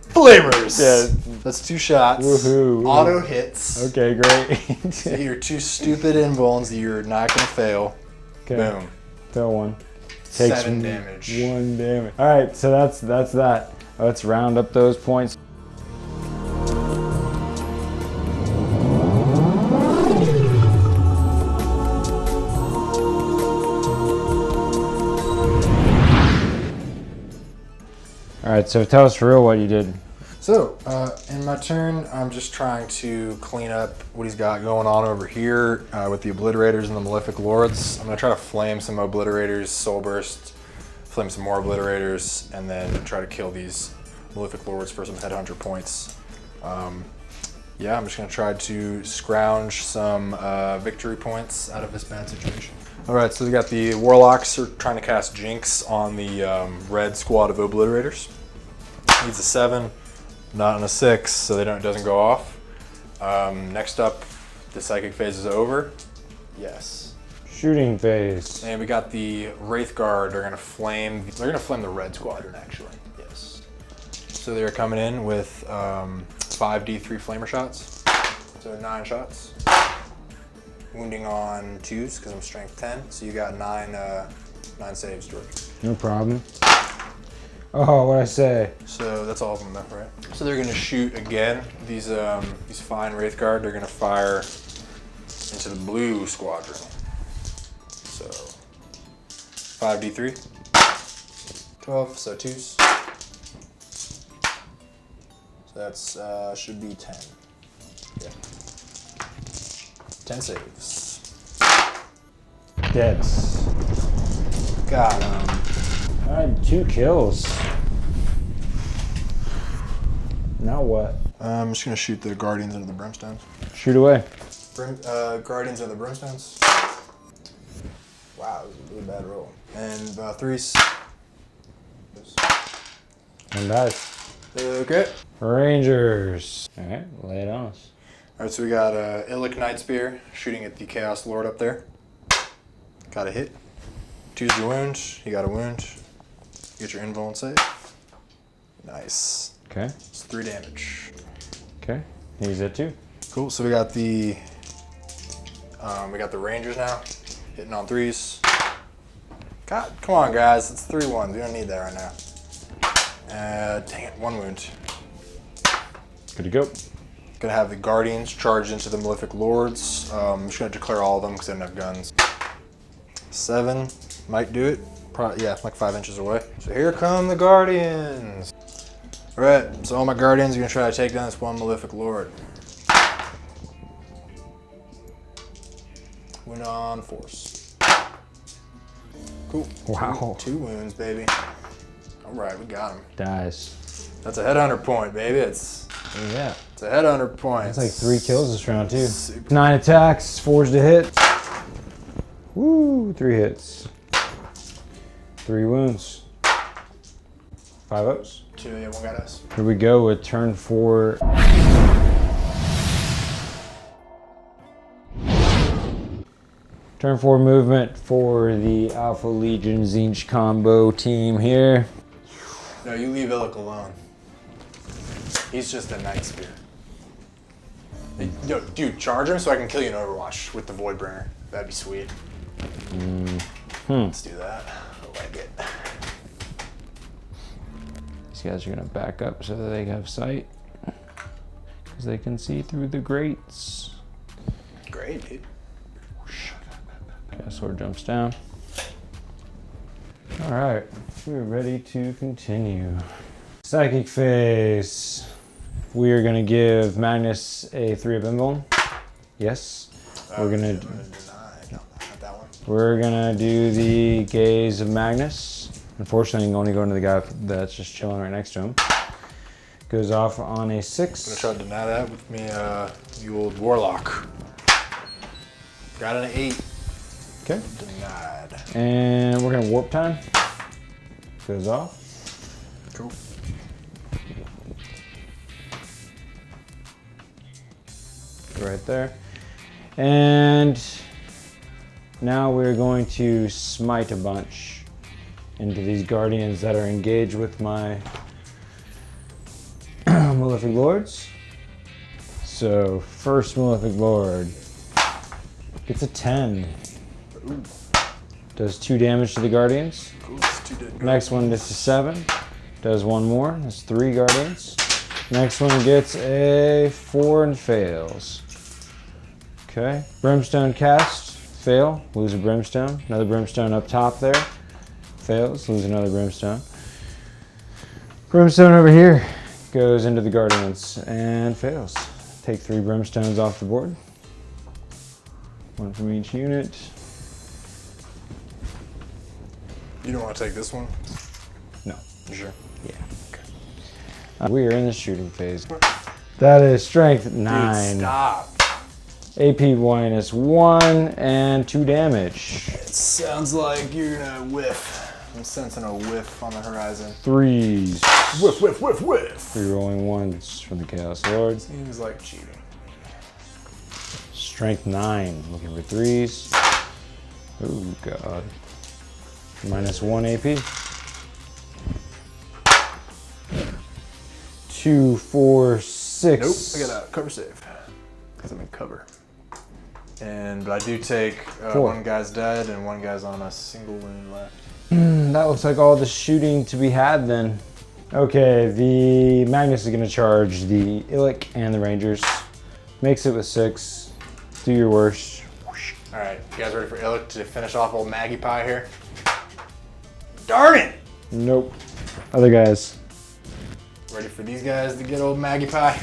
Flamers! Yeah. That's 2 shots. Woohoo. Auto hits. Okay, great. So you're 2 stupid invulns that you're not going to fail. Okay. Boom. Fail 1. Takes 7 damage. 1 damage. All right, so that's that. Let's round up those points. All right, so tell us for real what you did. So, in my turn, I'm just trying to clean up what he's got going on over here with the obliterators and the malefic lords. I'm going to try to flame some obliterators, soul burst, flame some more obliterators, and then try to kill these malefic lords for some headhunter points. Yeah, I'm just going to try to scrounge some victory points out of this bad situation. All right, so we got the warlocks are trying to cast Jinx on the red squad of obliterators. Needs a 7. Not on a 6, so it doesn't go off. Next up, the psychic phase is over. Yes. Shooting phase. And we got the Wraithguard. They're gonna flame the red squadron actually. Yes. So they're coming in with 5d3 flamer shots. So 9 shots. Wounding on 2s because I'm strength 10. So you got 9 saves, George. No problem. Oh, what'd I say? So that's all of them, right? So they're gonna shoot again. These fine Wraithguard, they're gonna fire into the blue squadron. So 5d3. 12, so 2s. So that's should be 10. Yeah. 10 saves. Deads. Got him. All right, 2 kills. Now what? I'm just gonna shoot the Guardians into the Brimstones. Shoot away. Guardians into the Brimstones. Wow, it was a really bad roll. And 3s. And dice. Okay. Rangers. All right, lay it on us. All right, so we got Illic Night Spear shooting at the Chaos Lord up there. Got a hit. 2's your wound. You got a wound. Get your invuln save. Nice. Okay. It's 3 damage. Okay. Use that too. Cool. So we got the Rangers now, hitting on 3s. God, come on, guys. It's 3-1s. We don't need that right now. Dang it, 1 wound. Good to go. Gonna have the Guardians charge into the Malefic Lords. I'm just gonna declare all of them because they don't have guns. 7 might do it. Probably, yeah, like 5 inches away. So here come the Guardians. All right, so all my Guardians are gonna try to take down this one Malefic Lord. Wound on force. Cool. Wow. 2 wounds, baby. All right, we got him. Dies. That's a headhunter point, baby. It's Yeah. a headhunter point. That's like 3 kills this round too. Super. 9 attacks, forged a hit. Woo, 3 hits. 3 wounds. 5 ups. 2, yeah, 1 got us. Here we go with turn 4. Turn 4 movement for the Alpha Legion Tzeentch combo team here. No, you leave Illic alone. He's just a Night Spear. Yo, dude, charge him so I can kill you in Overwatch with the Voidbringer. That'd be sweet. Let's do that. I like it. These guys are gonna back up so that they have sight, because they can see through the grates. Great, dude. Okay, sword jumps down. All right, we're ready to continue. Psychic phase. We are gonna give Magnus a 3 of invuln. Yes. We're gonna. Deny. No, not that one. We're gonna do the gaze of Magnus. Unfortunately, I'm only going to the guy that's just chilling right next to him. Goes off on a 6. I'm gonna try to deny that with me, you old Warlock. Got an 8. Okay. Denied. And we're gonna warp time. Goes off. right there. And now we're going to smite a bunch into these guardians that are engaged with my Malefic Lords. So first Malefic Lord gets a 10. Ooh. Does 2 damage to the guardians. Cool. It's 2 dead Next one gets a 7. Does 1 more. That's 3 guardians. Next one gets a 4 and fails. Okay. Brimstone cast. Fail. Lose a brimstone. Another brimstone up top there. Fails. Lose another brimstone. Brimstone over here goes into the guardians and fails. Take 3 brimstones off the board. 1 from each unit. You don't want to take this one? No. You sure? Yeah. Okay. We are in the shooting phase. That is strength 9. Dude, stop. AP -1 and 2 damage. It sounds like you're gonna whiff. I'm sensing a whiff on the horizon. 3s. Whiff, whiff, whiff, whiff. Rerolling 1s from the Chaos Lord. Seems like cheating. Strength 9. Looking for 3s. Oh god. -1 AP. 2, 4, 6. Nope, I got a cover save. Because I'm in cover. But I do take 4. 1 guy's dead and 1 guy's on a single wound left. That looks like all the shooting to be had then. Okay, the Magnus is going to charge the Illic and the Rangers. Makes it with 6. Do your worst. Alright, you guys ready for Illic to finish off old Maggie Pie here? Darn it! Nope. Other guys. Ready for these guys to get old Maggie Pie?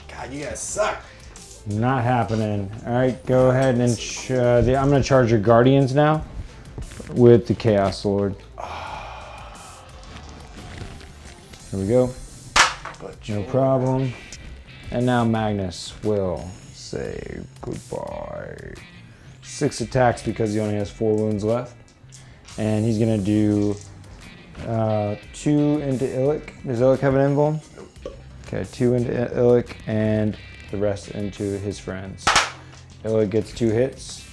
God, you guys suck. Not happening. All right, go ahead and I'm going to charge your Guardians now with the Chaos Lord. Here we go. No problem. And now Magnus will say goodbye. 6 attacks because he only has 4 wounds left. And he's going to do 2 into Illic. Does Illic have an invuln? Nope. Okay, 2 into Illic and the rest into his friends. Illic gets 2 hits,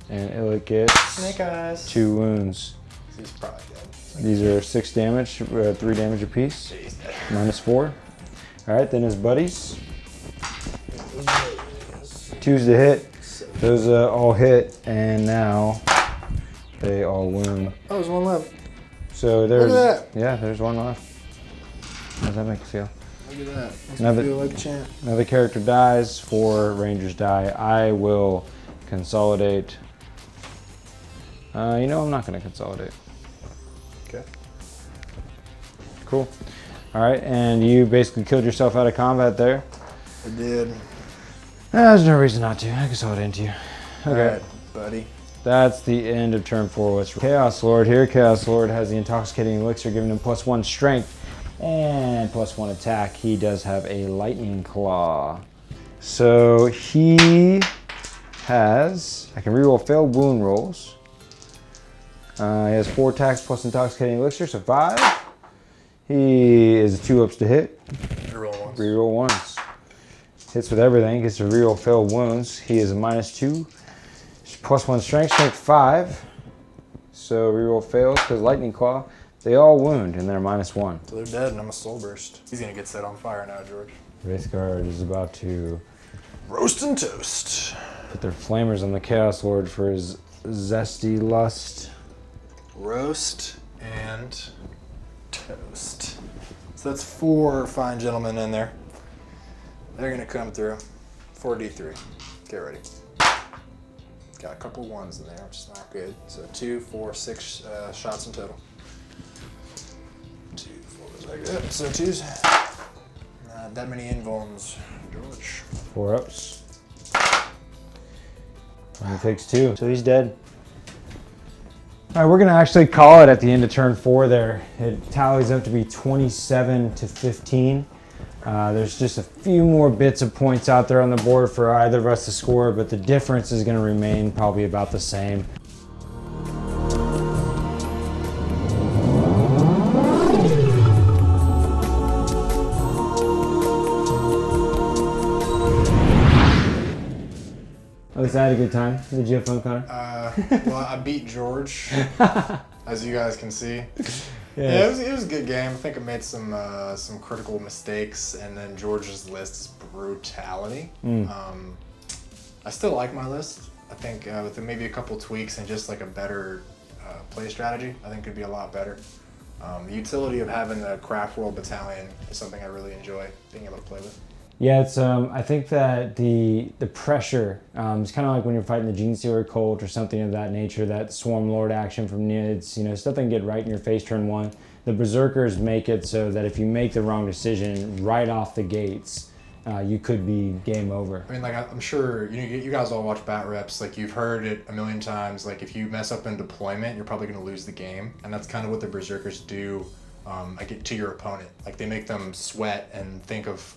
and Illic gets Snake eyes. 2 wounds. He's probably dead. These are 6 damage, 3 damage apiece. He's dead. -4. All right, then his buddies. 2's to hit. Those all hit, and now they all wound. Oh, there's 1 left. So there's Look at yeah, there's 1 left. How does that make you feel? Look at that. Makes Another- me feel like a champ. Another character dies, 4 Rangers die. I will consolidate. You know, I'm not going to consolidate. Okay. Cool. All right, and you basically killed yourself out of combat there. I did. There's no reason not to. I consolidate into you. Okay. Alright, buddy. That's the end of turn 4. What's Chaos Lord here? Chaos Lord has the intoxicating elixir, giving him +1 strength and +1 attack. He does have a lightning claw. So he has, I can reroll failed wound rolls. He has 4 attacks plus intoxicating elixir, so 5. He is 2 ups to hit. Reroll once. Reroll once. Hits with everything, gets to reroll failed wounds. He is a -2. +1 strength, strength 5. So reroll fails because lightning claw. They all wound and they're -1. So they're dead and I'm a soul burst. He's gonna get set on fire now, George. Wraithguard is about to Roast and toast. put their flamers on the Chaos Lord for his zesty lust. Roast and toast. So that's 4 fine gentlemen in there. They're gonna come through. 4d3. Get ready. Got a couple 1s in there, which is not good. So 2, 4, 6 shots in total. 2, 4 like that. So 2s. Not that many invulns, George. 4 ups. And he takes 2. So he's dead. All right, we're gonna actually call it at the end of turn 4 there. It tallies up to be 27 to 15. There's just a few more bits of points out there on the board for either of us to score, but the difference is gonna remain probably about the same. Was that a good time? Did you have fun, Connor? Well, I beat George, as you guys can see. Yeah, it was a good game. I think I made some critical mistakes, and then George's list is brutality. I still like my list. I think with maybe a couple tweaks and just like a better play strategy, I think could be a lot better. The utility of having the Craftworld battalion is something I really enjoy being able to play with. Yeah, it's I think that the pressure, it's kind of like when you're fighting the Gene Stealer cult or something of that nature, that Swarm Lord action from Nids, you know, stuff that can get right in your face turn one. The Berserkers make it so that if you make the wrong decision right off the gates, you could be game over. I mean, like, I'm sure you guys all watch bat reps. Like, you've heard it a million times. Like, if you mess up in deployment, you're probably going to lose the game. And that's kind of what the Berserkers do to your opponent. Like, they make them sweat and think of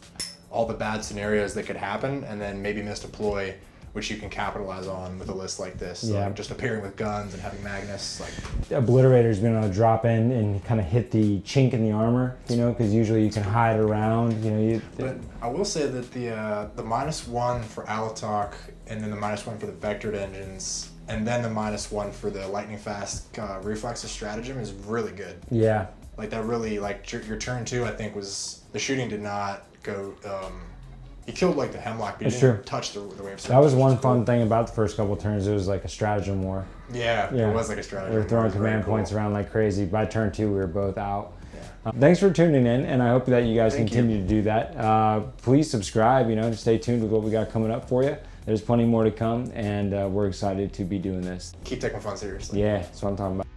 all the bad scenarios that could happen, and then maybe misdeploy, which you can capitalize on with a list like this. So, Yeah. like, just appearing with guns and having Magnus, like. Obliterator's been able to drop in and kind of hit the chink in the armor, you know, because usually you can hide around, you know. But I will say that the -1 for Alaitoc, and then the -1 for the vectored engines, and then the -1 for the lightning fast reflexes stratagem is really good. Yeah. Like, that really, like, your turn 2, I think, was, the shooting did not go, he killed, like, the Hemlock, but he didn't touch the wave. That was one fun thing about the first couple turns. It was like a stratagem war. Yeah, it was like a stratagem. We were throwing command points around like crazy. By turn 2, we were both out. Yeah. Thanks for tuning in, and I hope that you guys continue to do that. Please subscribe, you know, and stay tuned with what we got coming up for you. There's plenty more to come, and we're excited to be doing this. Keep taking fun seriously. Yeah, that's what I'm talking about.